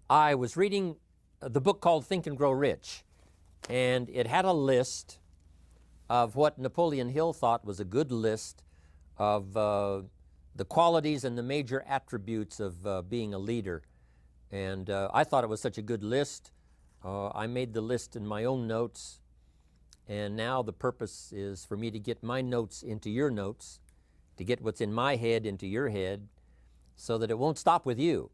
I was reading the book called Think and Grow Rich, and it had a list of what Napoleon Hill thought was a good list of the qualities and the major attributes of being a leader. And I thought it was such a good list. I made the list in my own notes, and now the purpose is for me to get my notes into your notes, to get what's in my head into your head, so that it won't stop with you,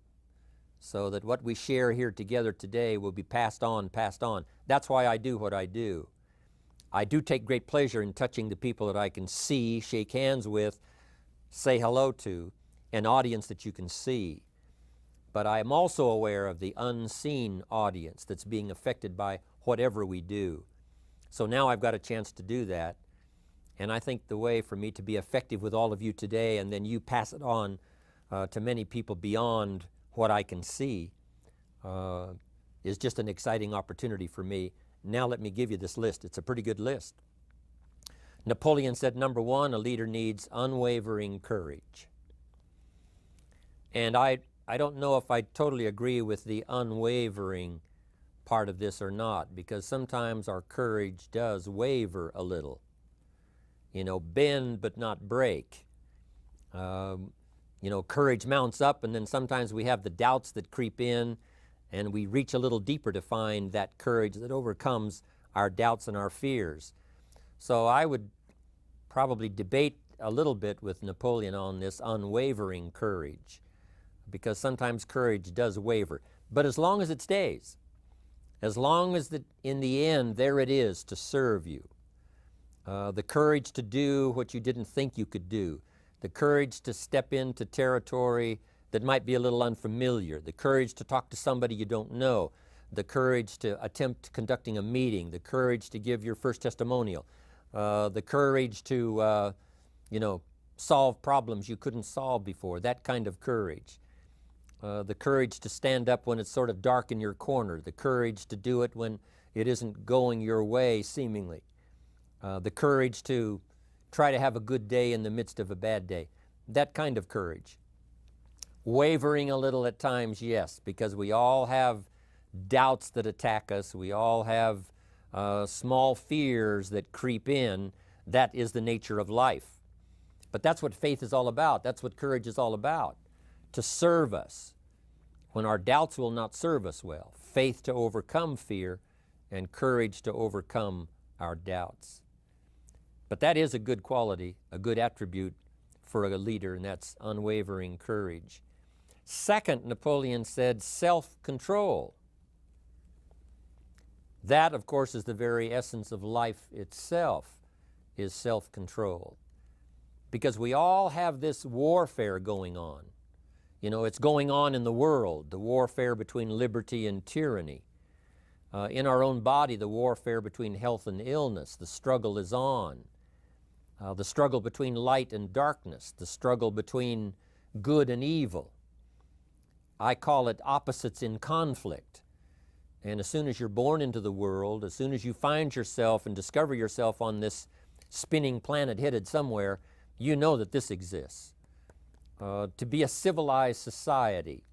so that what we share here together today will be passed on, passed on. That's why I do what I do. I do take great pleasure in touching the people that I can see, shake hands with, say hello to, an audience that you can see. But I am also aware of the unseen audience that's being affected by whatever we do. So now I've got a chance to do that. And I think the way for me to be effective with all of you today, and then you pass it on to many people beyond what I can see, is just an exciting opportunity for me. Now let me give you this list. It's a pretty good list. Napoleon said, number one, a leader needs unwavering courage. And I don't know if I totally agree with the unwavering part of this or not, because sometimes our courage does waver a little. You know, bend but not break. You know, courage mounts up, and then sometimes we have the doubts that creep in, and we reach a little deeper to find that courage that overcomes our doubts and our fears. So I would probably debate a little bit with Napoleon on this unwavering courage, because sometimes courage does waver. But as long as it stays, as long as in the end there it is to serve you, the courage to do what you didn't think you could do, the courage to step into territory that might be a little unfamiliar, the courage to talk to somebody you don't know, the courage to attempt conducting a meeting, the courage to give your first testimonial, the courage to, solve problems you couldn't solve before, that kind of courage. The courage to stand up when it's sort of dark in your corner, the courage to do it when it isn't going your way, seemingly. The courage to try to have a good day in the midst of a bad day, that kind of courage. Wavering a little at times, yes, because we all have doubts that attack us. We all have small fears that creep in. That is the nature of life. But that's what faith is all about. That's what courage is all about, to serve us when our doubts will not serve us well. Faith to overcome fear, and courage to overcome our doubts. But that is a good quality, a good attribute for a leader, and that's unwavering courage. Second, Napoleon said self-control. That, of course, is the very essence of life itself, is self-control. Because we all have this warfare going on. You know, it's going on in the world, the warfare between liberty and tyranny. In our own body, the warfare between health and illness, the struggle is on. The struggle between light and darkness, the struggle between good and evil. I call it opposites in conflict. And as soon as you're born into the world, as soon as you find yourself and discover yourself on this spinning planet headed somewhere, you know that this exists. To be a civilized society,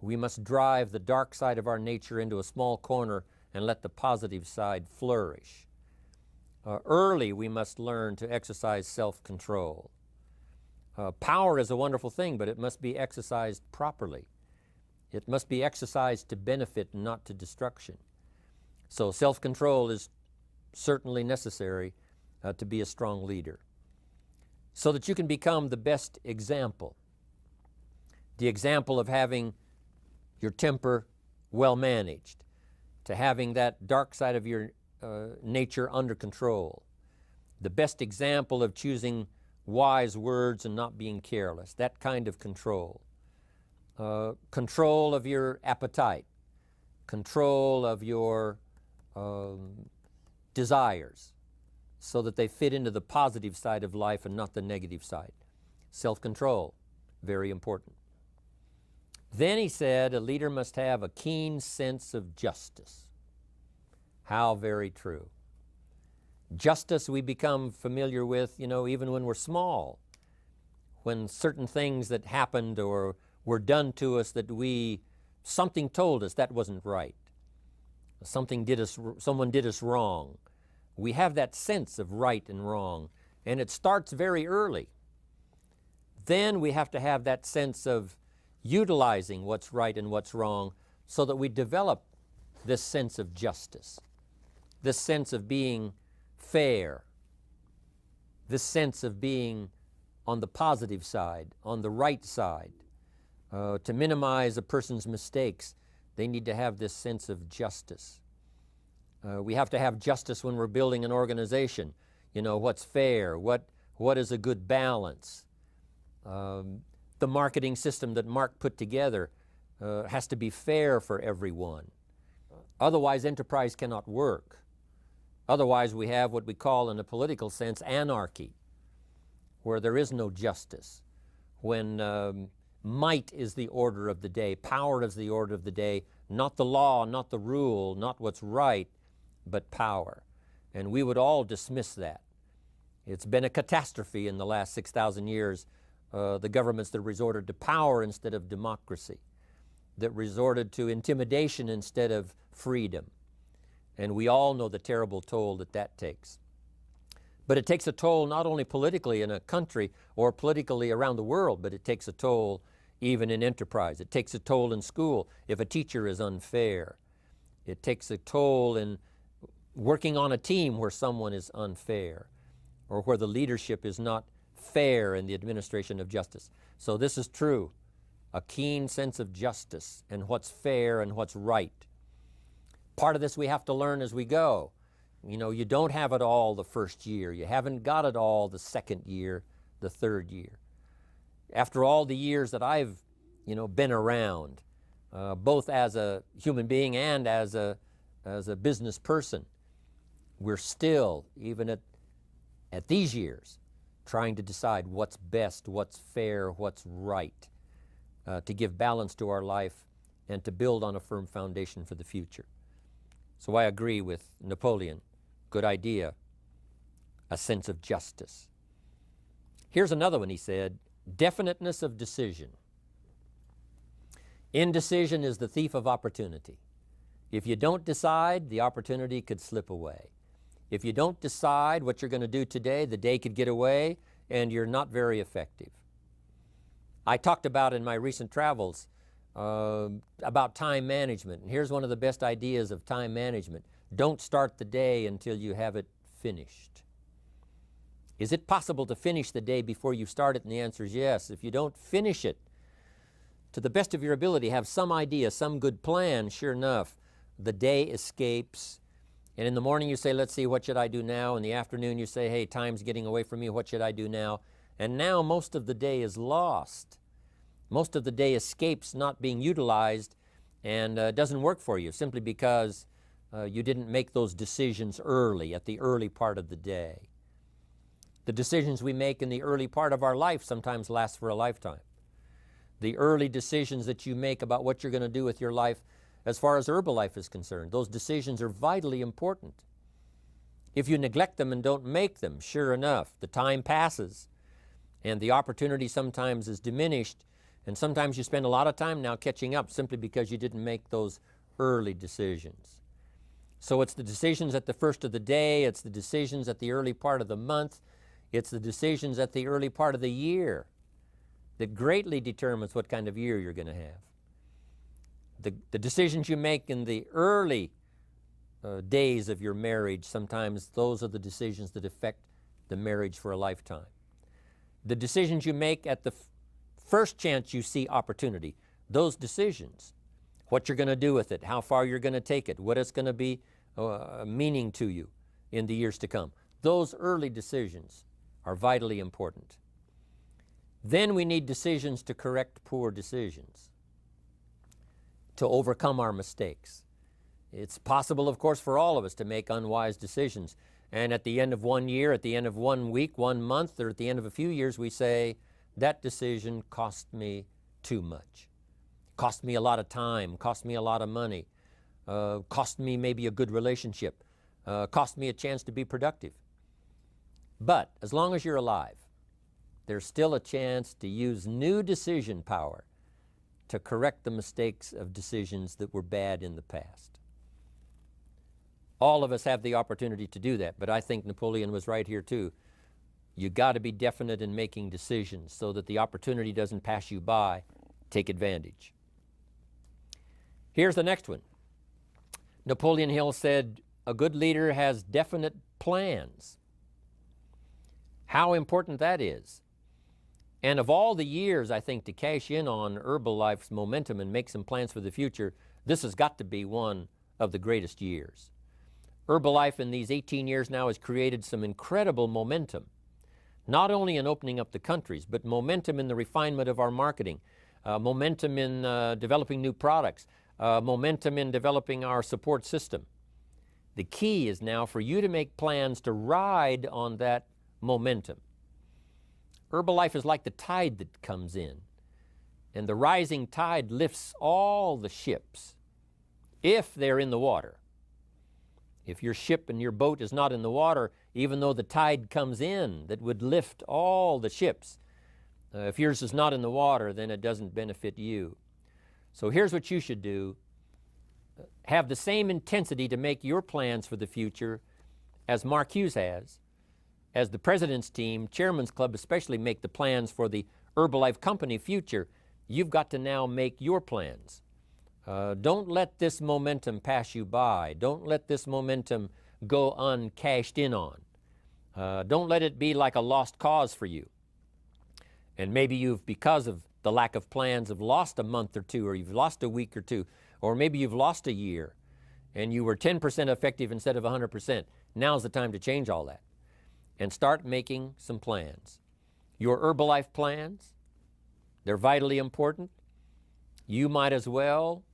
we must drive the dark side of our nature into a small corner and let the positive side flourish. Early, we must learn to exercise self-control. Power is a wonderful thing, but it must be exercised properly. It must be exercised to benefit and not to destruction. So self-control is certainly necessary to be a strong leader, so that you can become the best example. The example of having your temper well managed, to having that dark side of your nature under control. The best example of choosing wise words and not being careless, that kind of control. Control of your appetite, control of your desires, so that they fit into the positive side of life and not the negative side. Self-control, very important. Then he said a leader must have a keen sense of justice. How very true. Justice we become familiar with, even when we're small, when certain things that happened or were done to us that we something told us that wasn't right. Someone did us wrong. We have that sense of right and wrong, and it starts very early. Then we have to have that sense of utilizing what's right and what's wrong so that we develop this sense of justice, this sense of being fair, this sense of being on the positive side, on the right side. To minimize a person's mistakes, they need to have this sense of justice. We have to have justice when we're building an organization. You know, what's fair, what is a good balance. The marketing system that Mark put together has to be fair for everyone. Otherwise, enterprise cannot work. Otherwise, we have what we call, in a political sense, anarchy, where there is no justice, when might is the order of the day, power is the order of the day, not the law, not the rule, not what's right, but power. And we would all dismiss that. It's been a catastrophe in the last 6,000 years, the governments that resorted to power instead of democracy, that resorted to intimidation instead of freedom. And we all know the terrible toll that that takes. But it takes a toll not only politically in a country or politically around the world, but it takes a toll even in enterprise. It takes a toll in school if a teacher is unfair. It takes a toll in working on a team where someone is unfair, or where the leadership is not fair in the administration of justice. So this is true, a keen sense of justice and what's fair and what's right. Part of this we have to learn as we go. You know, you don't have it all the first year. You haven't got it all the second year, the third year. After all the years that I've, been around, both as a human being and as a business person, we're still, even at these years, trying to decide what's best, what's fair, what's right, to give balance to our life and to build on a firm foundation for the future. So I agree with Napoleon. Good idea. A sense of justice. Here's another one, he said, definiteness of decision. Indecision is the thief of opportunity. If you don't decide, the opportunity could slip away. If you don't decide what you're going to do today, the day could get away and you're not very effective. I talked about in my recent travels about time management. And here's one of the best ideas of time management. Don't start the day until you have it finished. Is it possible to finish the day before you start it? And the answer is yes. If you don't finish it to the best of your ability, have some idea, some good plan, sure enough, the day escapes. And in the morning you say, let's see, what should I do now? In the afternoon you say, hey, time's getting away from me, what should I do now? And now most of the day is lost. Most of the day escapes not being utilized and doesn't work for you simply because you didn't make those decisions early, at the early part of the day. The decisions we make in the early part of our life sometimes last for a lifetime. The early decisions that you make about what you're going to do with your life as far as Herbalife is concerned, those decisions are vitally important. If you neglect them and don't make them, sure enough, the time passes and the opportunity sometimes is diminished, and sometimes you spend a lot of time now catching up simply because you didn't make those early decisions. So it's the decisions at the first of the day, it's the decisions at the early part of the month, it's the decisions at the early part of the year that greatly determines what kind of year you're going to have. The decisions you make in the early days of your marriage, sometimes those are the decisions that affect the marriage for a lifetime. The decisions you make at the first chance you see opportunity, those decisions, what you're going to do with it, how far you're going to take it, what it's going to be meaning to you in the years to come. Those early decisions are vitally important. Then we need decisions to correct poor decisions, to overcome our mistakes. It's possible, of course, for all of us to make unwise decisions. And at the end of 1 year, at the end of 1 week, 1 month, or at the end of a few years, we say, that decision cost me too much. Cost me a lot of time, cost me a lot of money, cost me maybe a good relationship, cost me a chance to be productive. But as long as you're alive, there's still a chance to use new decision power to correct the mistakes of decisions that were bad in the past. All of us have the opportunity to do that, but I think Napoleon was right here too. You got to be definite in making decisions so that the opportunity doesn't pass you by. Take advantage. Here's the next one. Napoleon Hill said, a good leader has definite plans. How important that is. And of all the years, I think, to cash in on Herbalife's momentum and make some plans for the future, this has got to be one of the greatest years. Herbalife in these 18 years now has created some incredible momentum, not only in opening up the countries, but momentum in the refinement of our marketing, momentum in developing new products, momentum in developing our support system. The key is now for you to make plans to ride on that momentum. Herbalife is like the tide that comes in, and the rising tide lifts all the ships if they're in the water. If your ship and your boat is not in the water, even though the tide comes in that would lift all the ships, if yours is not in the water, then it doesn't benefit you. So here's what you should do. Have the same intensity to make your plans for the future as Mark Hughes has. As the President's team, Chairman's Club especially, make the plans for the Herbalife company future, you've got to now make your plans. Don't let this momentum pass you by. Don't let this momentum go uncashed in on. Don't let it be like a lost cause for you. And maybe you've, because of the lack of plans, have lost a month or two, or you've lost a week or two, or maybe you've lost a year, and you were 10% effective instead of 100%. Now's the time to change all that and start making some plans. Your Herbalife plans, they're vitally important. You might as well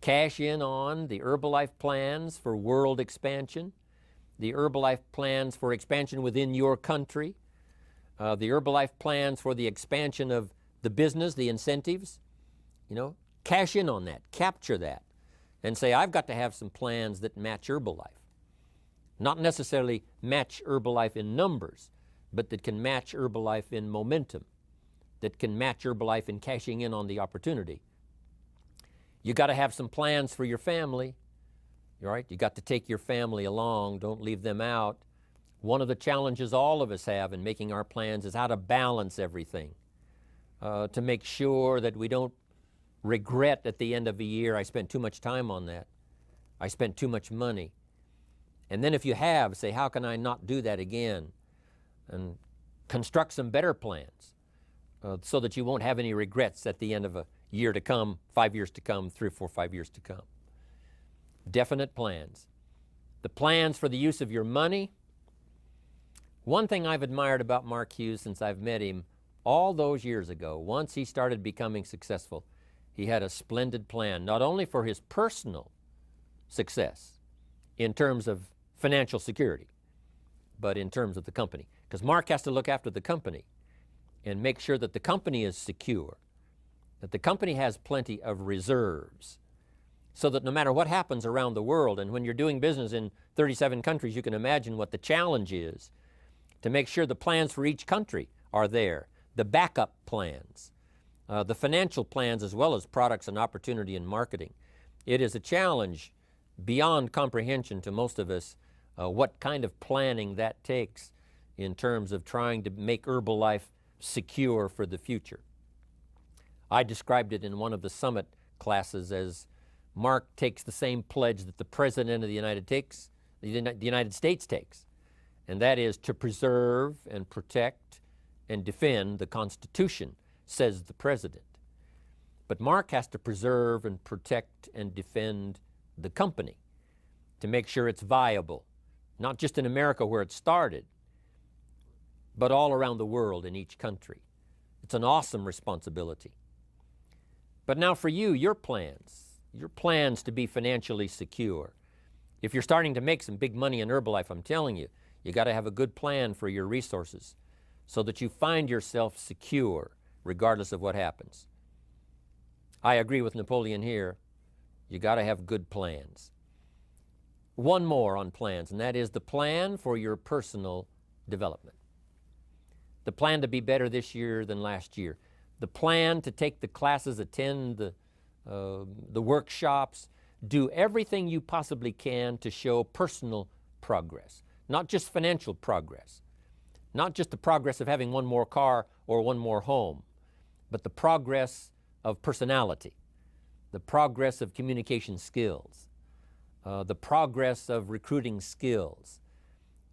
cash in on the Herbalife plans for world expansion, the Herbalife plans for expansion within your country, the Herbalife plans for the expansion of the business, the incentives. Cash in on that, capture that, and say, I've got to have some plans that match Herbalife. Not necessarily match Herbalife in numbers, but that can match Herbalife in momentum, that can match Herbalife in cashing in on the opportunity. You got to have some plans for your family, all right? You got to take your family along, don't leave them out. One of the challenges all of us have in making our plans is how to balance everything, to make sure that we don't regret at the end of a year, I spent too much time on that. I spent too much money. And then if you have, say, how can I not do that again? And construct some better plans so that you won't have any regrets at the end of a year to come, 5 years to come, 3 or 4, 5 years to come. Definite plans. The plans for the use of your money. One thing I've admired about Mark Hughes since I've met him all those years ago, once he started becoming successful, he had a splendid plan, not only for his personal success in terms of financial security, but in terms of the company. Because Mark has to look after the company and make sure that the company is secure, that the company has plenty of reserves, so that no matter what happens around the world, and when you're doing business in 37 countries, you can imagine what the challenge is to make sure the plans for each country are there, the backup plans, the financial plans, as well as products and opportunity and marketing. It is a challenge beyond comprehension to most of us what kind of planning that takes in terms of trying to make Herbalife secure for the future. I described it in one of the summit classes as Mark takes the same pledge that the President of the United States takes, and that is to preserve and protect and defend the Constitution, says the President. But Mark has to preserve and protect and defend the company to make sure it's viable, not just in America where it started, but all around the world in each country. It's an awesome responsibility. But now for you, your plans to be financially secure. If you're starting to make some big money in Herbalife, I'm telling you, you got to have a good plan for your resources so that you find yourself secure regardless of what happens. I agree with Napoleon here. You got to have good plans. One more on plans, and that is the plan for your personal development. The plan to be better this year than last year. the plan to take the classes, attend the workshops, do everything you possibly can to show personal progress, not just financial progress, not just the progress of having one more car or one more home, but the progress of personality, the progress of communication skills, the progress of recruiting skills,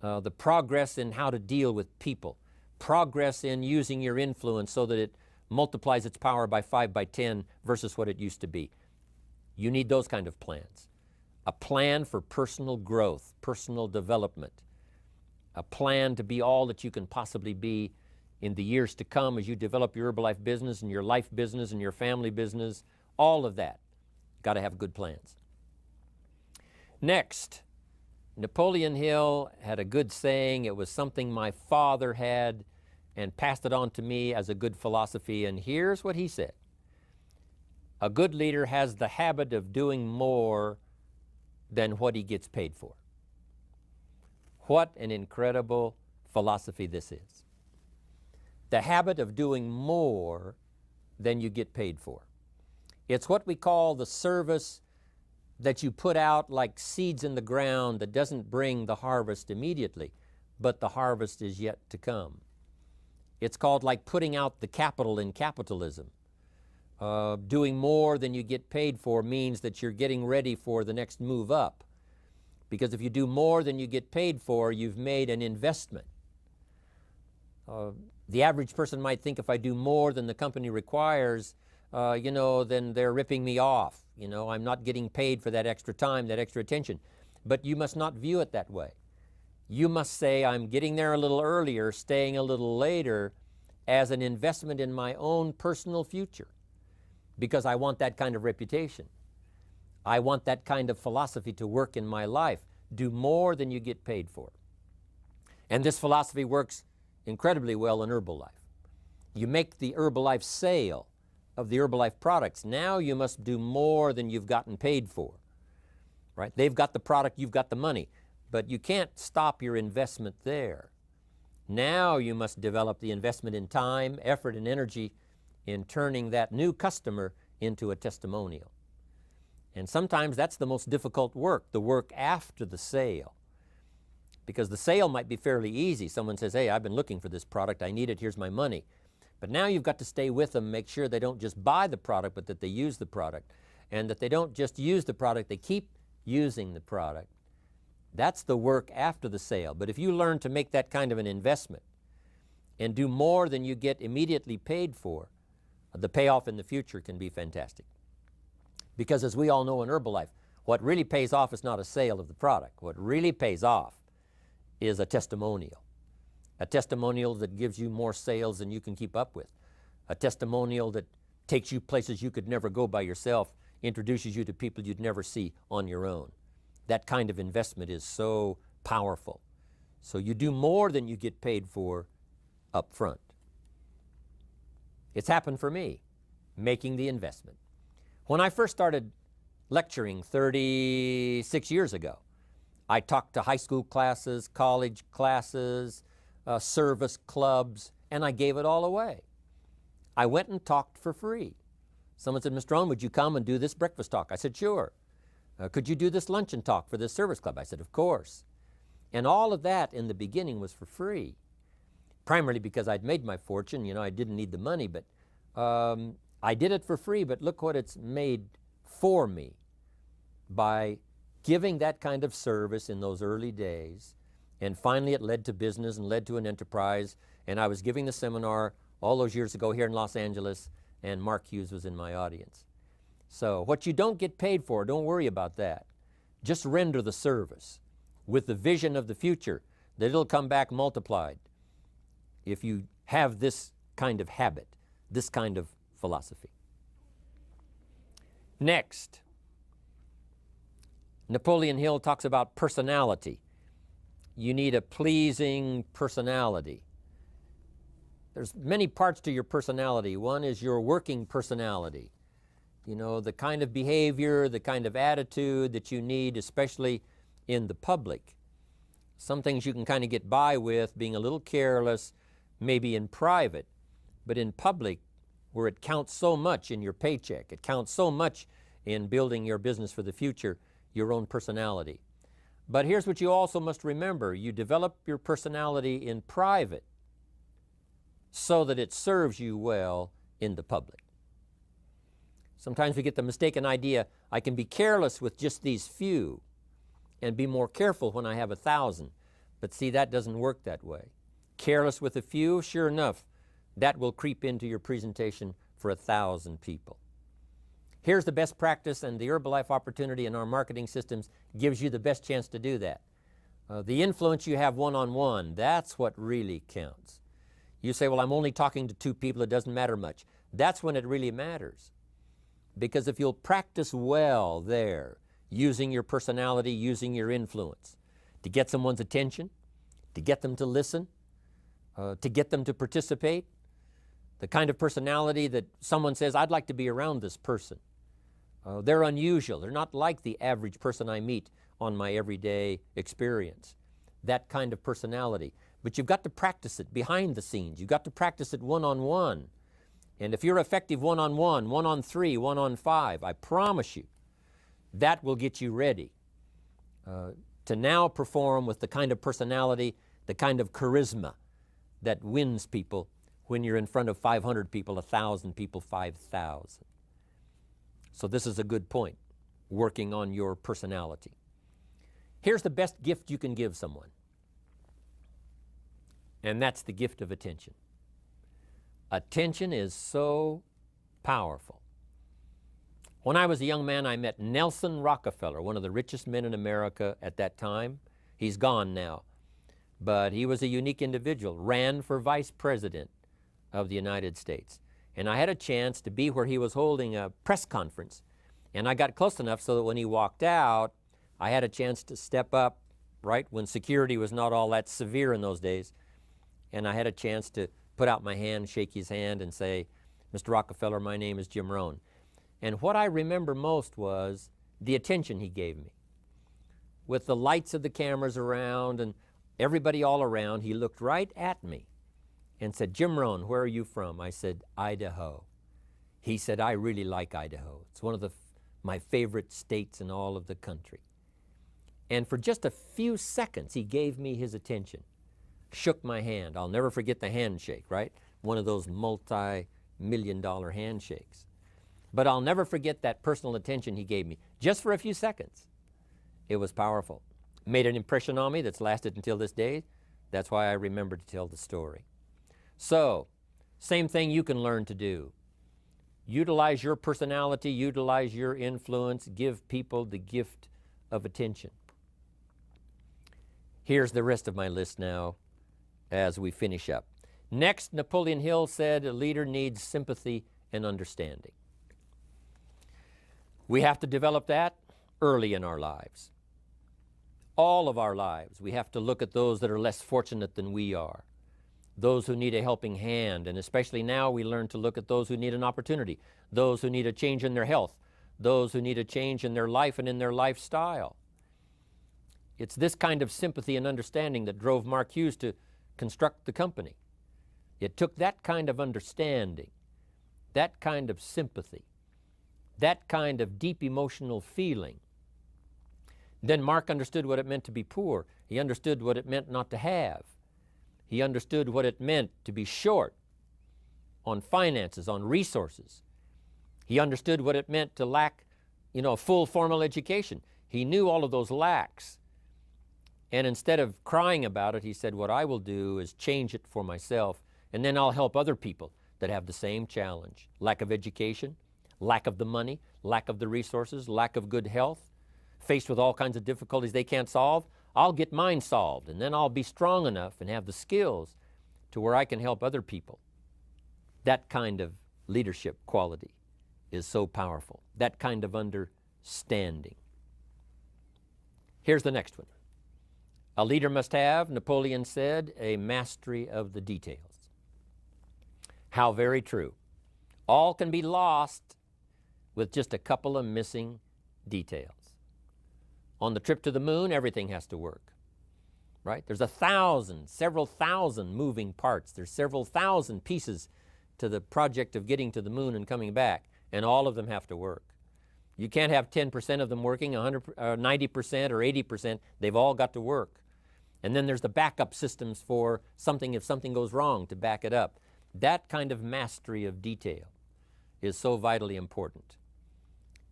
the progress in how to deal with people, progress in using your influence so that it multiplies its power by 5 by 10 versus what it used to be. You need those kind of plans. A plan for personal growth, personal development, a plan to be all that you can possibly be in the years to come as you develop your Herbalife business and your life business and your family business, all of that. Got to have good plans. Next, Napoleon Hill had a good saying. It was something my father had and passed it on to me as a good philosophy, and here's what he said. A good leader has the habit of doing more than what he gets paid for. What an incredible philosophy this is. The habit of doing more than you get paid for. It's what we call the service that you put out like seeds in the ground that doesn't bring the harvest immediately, but the harvest is yet to come. It's called like putting out the capital in capitalism. Doing more than you get paid for means that you're getting ready for the next move up. Because if you do more than you get paid for, you've made an investment. The average person might think if I do more than the company requires, then they're ripping me off. I'm not getting paid for that extra time, that extra attention. But you must not view it that way. You must say, I'm getting there a little earlier, staying a little later, as an investment in my own personal future. Because I want that kind of reputation. I want that kind of philosophy to work in my life. Do more than you get paid for. And this philosophy works incredibly well in Herbalife. You make the Herbalife sale of the Herbalife products. Now you must do more than you've gotten paid for. Right? They've got the product, you've got the money. But you can't stop your investment there. Now you must develop the investment in time, effort, and energy in turning that new customer into a testimonial. And sometimes that's the most difficult work, the work after the sale. Because the sale might be fairly easy. Someone says, hey, I've been looking for this product, I need it, here's my money. But now you've got to stay with them, make sure they don't just buy the product, but that they use the product. And that they don't just use the product, they keep using the product. That's the work after the sale. But if you learn to make that kind of an investment and do more than you get immediately paid for, the payoff in the future can be fantastic. Because as we all know in Herbalife, what really pays off is not a sale of the product. What really pays off is a testimonial. A testimonial that gives you more sales than you can keep up with. A testimonial that takes you places you could never go by yourself, introduces you to people you'd never see on your own. That kind of investment is so powerful. So you do more than you get paid for up front. It's happened for me, making the investment. When I first started lecturing 36 years ago, I talked to high school classes, college classes, service clubs, and I gave it all away. I went and talked for free. Someone said, Mr. Owen, would you come and do this breakfast talk? I said, sure. Could you do this luncheon talk for this service club? I said, of course. And all of that in the beginning was for free, primarily because I'd made my fortune. I didn't need the money, but I did it for free. But look what it's made for me by giving that kind of service in those early days. And finally it led to business and led to an enterprise. And I was giving the seminar all those years ago here in Los Angeles, and Mark Hughes was in my audience. So what you don't get paid for, don't worry about that. Just render the service with the vision of the future that it'll come back multiplied if you have this kind of habit, this kind of philosophy. Next, Napoleon Hill talks about personality. You need a pleasing personality. There's many parts to your personality. One is your working personality. The kind of behavior, the kind of attitude that you need, especially in the public. Some things you can kind of get by with, being a little careless, maybe in private, but in public, where it counts so much in your paycheck, it counts so much in building your business for the future, your own personality. But here's what you also must remember. You develop your personality in private so that it serves you well in the public. Sometimes we get the mistaken idea, I can be careless with just these few and be more careful when I have 1,000. But see, that doesn't work that way. Careless with a few, sure enough, that will creep into your presentation for 1,000 people. Here's the best practice, and the Herbalife opportunity in our marketing systems gives you the best chance to do that. The influence you have one-on-one, that's what really counts. You say, well, I'm only talking to 2 people, it doesn't matter much. That's when it really matters. Because if you'll practice well there, using your personality, using your influence, to get someone's attention, to get them to listen, to get them to participate, the kind of personality that someone says, I'd like to be around this person. They're unusual. They're not like the average person I meet on my everyday experience. That kind of personality. But you've got to practice it behind the scenes. You've got to practice it one-on-one. And if you're effective one-on-one, 1-on-3, 1-on-5, I promise you, that will get you ready to now perform with the kind of personality, the kind of charisma that wins people when you're in front of 500 people, 1,000 people, 5,000. So this is a good point, working on your personality. Here's the best gift you can give someone, and that's the gift of attention. Attention is so powerful. When I was a young man, I met Nelson Rockefeller, one of the richest men in America at that time. He's gone now, but he was a unique individual, ran for vice president of the United States. And I had a chance to be where he was holding a press conference. And I got close enough so that when he walked out, I had a chance to step up, right, when security was not all that severe in those days. And I had a chance to put out my hand, shake his hand, and say, Mr. Rockefeller, my name is Jim Rohn. And what I remember most was the attention he gave me. With the lights of the cameras around and everybody all around, he looked right at me and said, Jim Rohn, where are you from? I said, Idaho. He said, I really like Idaho. It's one of my favorite states in all of the country. And for just a few seconds, he gave me his attention, shook my hand. I'll never forget the handshake, right? One of those multi-million-dollar handshakes. But I'll never forget that personal attention he gave me, just for a few seconds. It was powerful. Made an impression on me that's lasted until this day. That's why I remember to tell the story. So, same thing you can learn to do. Utilize your personality, utilize your influence, give people the gift of attention. Here's the rest of my list now as we finish up. Next, Napoleon Hill said a leader needs sympathy and understanding. We have to develop that early in our lives. All of our lives, we have to look at those that are less fortunate than we are, those who need a helping hand, and especially now we learn to look at those who need an opportunity, those who need a change in their health, those who need a change in their life and in their lifestyle. It's this kind of sympathy and understanding that drove Mark Hughes to construct the company. It took that kind of understanding, that kind of sympathy, that kind of deep emotional feeling. Then Mark understood what it meant to be poor. He understood what it meant not to have. He understood what it meant to be short on finances, on resources. He understood what it meant to lack, a full formal education. He knew all of those lacks. And instead of crying about it, he said, what I will do is change it for myself, and then I'll help other people that have the same challenge. Lack of education, lack of the money, lack of the resources, lack of good health, faced with all kinds of difficulties they can't solve. I'll get mine solved, and then I'll be strong enough and have the skills to where I can help other people. That kind of leadership quality is so powerful. That kind of understanding. Here's the next one. A leader must have, Napoleon said, a mastery of the details. How very true. All can be lost with just a couple of missing details. On the trip to the moon, everything has to work, right? There's several thousand moving parts. There's several thousand pieces to the project of getting to the moon and coming back, and all of them have to work. You can't have 10% of them working, 90% or 80%. They've all got to work. And then there's the backup systems for something if something goes wrong to back it up. That kind of mastery of detail is so vitally important.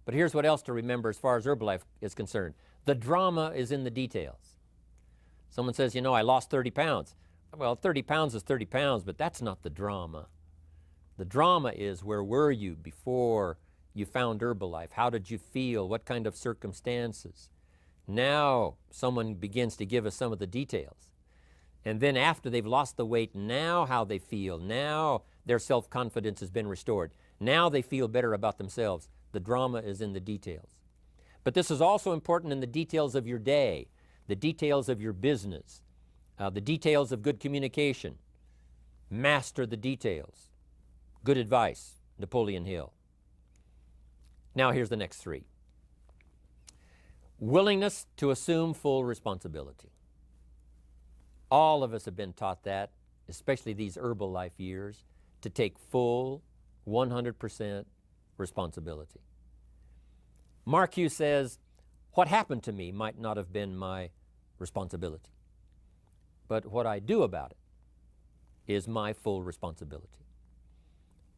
But here's what else to remember as far as Herbalife is concerned. The drama is in the details. Someone says, you know, I lost 30 pounds. Well, 30 pounds is 30 pounds, but that's not the drama. The drama is, where were you before you found Herbalife? How did you feel? What kind of circumstances? Now someone begins to give us some of the details. And then after they've lost the weight, now how they feel. Now their self-confidence has been restored. Now they feel better about themselves. The drama is in the details. But this is also important in the details of your day, the details of your business, the details of good communication. Master the details. Good advice, Napoleon Hill. Now here's the next three. Willingness to assume full responsibility. All of us have been taught that, especially these Herbalife years, to take full 100% responsibility. Mark Hughes says, what happened to me might not have been my responsibility, but what I do about it is my full responsibility.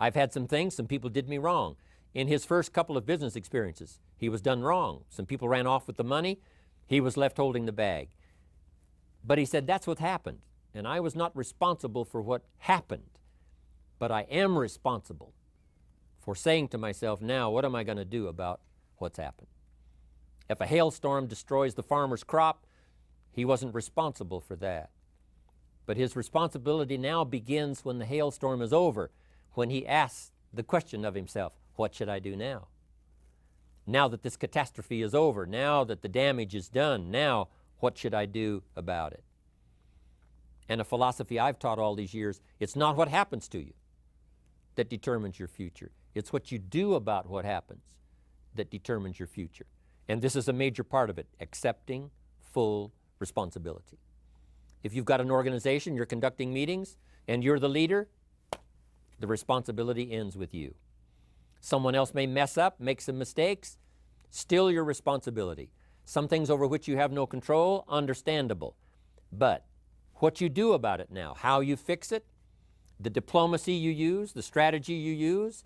I've had some things, some people did me wrong. In his first couple of business experiences, he was done wrong. Some people ran off with the money. He was left holding the bag. But he said, that's what happened. And I was not responsible for what happened. But I am responsible for saying to myself, now, what am I going to do about what's happened? If a hailstorm destroys the farmer's crop, he wasn't responsible for that. But his responsibility now begins when the hailstorm is over, when he asks the question of himself, what should I do now? Now that this catastrophe is over, now that the damage is done, now what should I do about it? And a philosophy I've taught all these years, it's not what happens to you that determines your future. It's what you do about what happens that determines your future. And this is a major part of it, accepting full responsibility. If you've got an organization, you're conducting meetings, and you're the leader, the responsibility ends with you. Someone else may mess up, make some mistakes, still your responsibility. Some things over which you have no control, understandable. But what you do about it now, how you fix it, the diplomacy you use, the strategy you use,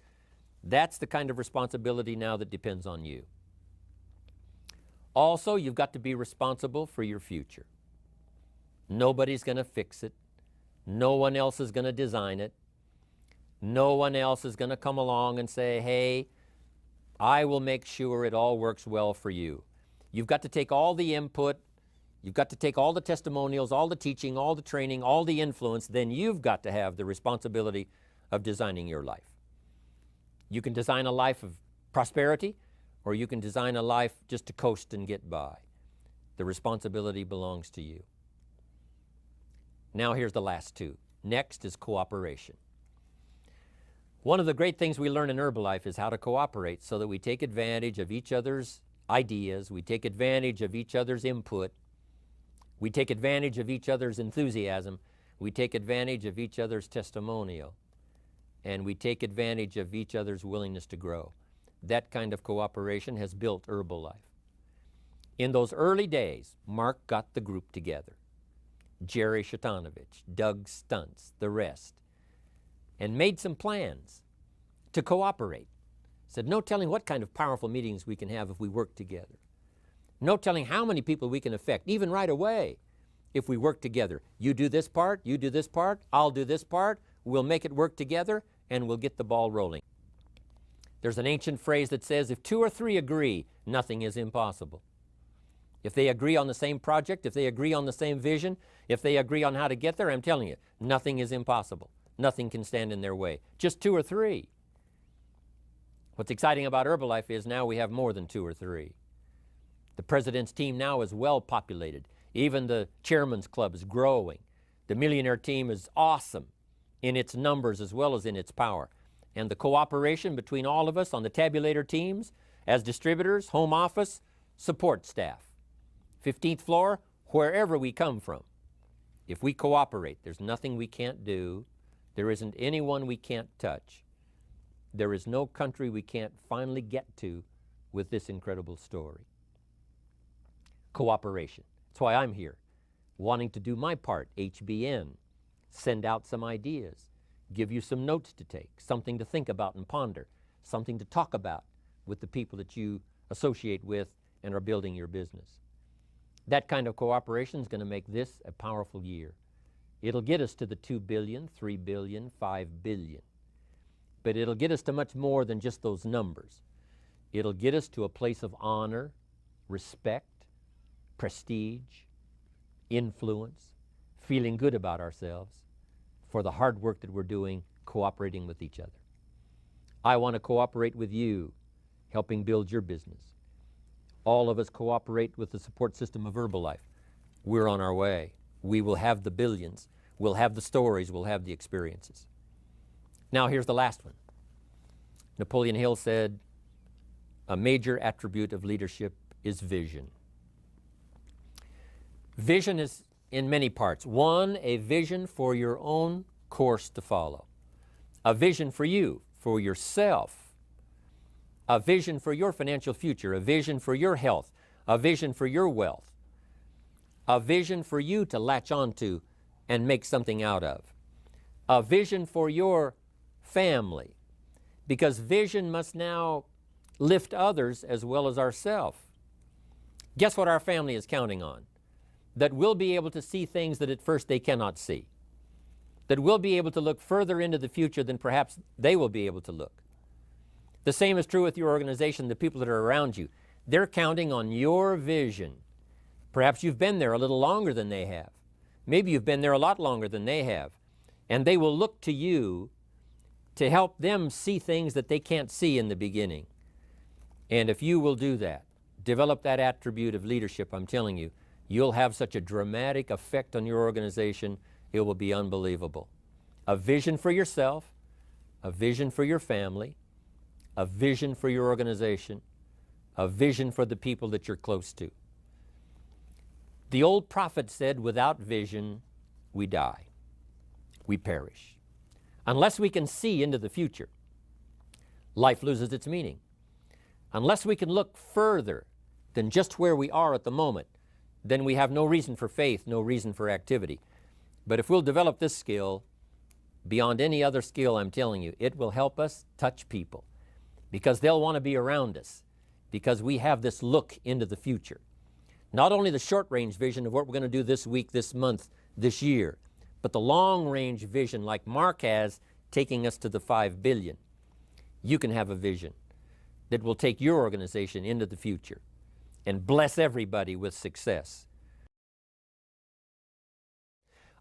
that's the kind of responsibility now that depends on you. Also, you've got to be responsible for your future. Nobody's going to fix it. No one else is going to design it. No one else is going to come along and say, hey, I will make sure it all works well for you. You've got to take all the input, you've got to take all the testimonials, all the teaching, all the training, all the influence, then you've got to have the responsibility of designing your life. You can design a life of prosperity, or you can design a life just to coast and get by. The responsibility belongs to you. Now here's the last two. Next is cooperation. One of the great things we learn in Herbalife is how to cooperate so that we take advantage of each other's ideas, we take advantage of each other's input, we take advantage of each other's enthusiasm, we take advantage of each other's testimonial, and we take advantage of each other's willingness to grow. That kind of cooperation has built Herbalife. In those early days, Mark got the group together. Jerry Shatanovich, Doug Stuntz, the rest, and made some plans to cooperate. Said, no telling what kind of powerful meetings we can have if we work together. No telling how many people we can affect, even right away, if we work together. You do this part, you do this part, I'll do this part, we'll make it work together, and we'll get the ball rolling. There's an ancient phrase that says, if two or three agree, nothing is impossible. If they agree on the same project, if they agree on the same vision, if they agree on how to get there, I'm telling you, nothing is impossible. Nothing can stand in their way. Just two or three. What's exciting about Herbalife is now we have more than two or three. The president's team now is well populated. Even the chairman's club is growing. The millionaire team is awesome in its numbers as well as in its power. And the cooperation between all of us on the tabulator teams, as distributors, home office, support staff, 15th floor, wherever we come from. If we cooperate, there's nothing we can't do There isn't anyone we can't touch. There is no country we can't finally get to with this incredible story. Cooperation. That's why I'm here, wanting to do my part, HBN, send out some ideas, give you some notes to take, something to think about and ponder, something to talk about with the people that you associate with and are building your business. That kind of cooperation is going to make this a powerful year. It'll get us to the 2 billion, 3 billion, 5 billion. But it'll get us to much more than just those numbers. It'll get us to a place of honor, respect, prestige, influence, feeling good about ourselves for the hard work that we're doing, cooperating with each other. I want to cooperate with you, helping build your business. All of us cooperate with the support system of Herbalife. We're on our way. We will have the billions. We'll have the stories. We'll have the experiences. Now here's the last one. Napoleon Hill said, a major attribute of leadership is vision. Vision is in many parts. One, a vision for your own course to follow. A vision for you, for yourself. A vision for your financial future. A vision for your health. A vision for your wealth. A vision for you to latch onto and make something out of. A vision for your family. Because vision must now lift others as well as ourselves. Guess what our family is counting on? That we'll be able to see things that at first they cannot see. That we'll be able to look further into the future than perhaps they will be able to look. The same is true with your organization, the people that are around you. They're counting on your vision. Perhaps you've been there a little longer than they have. Maybe you've been there a lot longer than they have. And they will look to you to help them see things that they can't see in the beginning. And if you will do that, develop that attribute of leadership, I'm telling you, you'll have such a dramatic effect on your organization, it will be unbelievable. A vision for yourself, a vision for your family, a vision for your organization, a vision for the people that you're close to. The old prophet said, without vision, we die. We perish. Unless we can see into the future, life loses its meaning. Unless we can look further than just where we are at the moment, then we have no reason for faith, no reason for activity. But if we'll develop this skill, beyond any other skill, I'm telling you, it will help us touch people because they'll want to be around us because we have this look into the future. Not only the short-range vision of what we're going to do this week, this month, this year, but the long-range vision like Mark has, taking us to the 5 billion. You can have a vision that will take your organization into the future and bless everybody with success.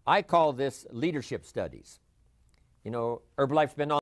I call this leadership studies. You know, Herbalife's been on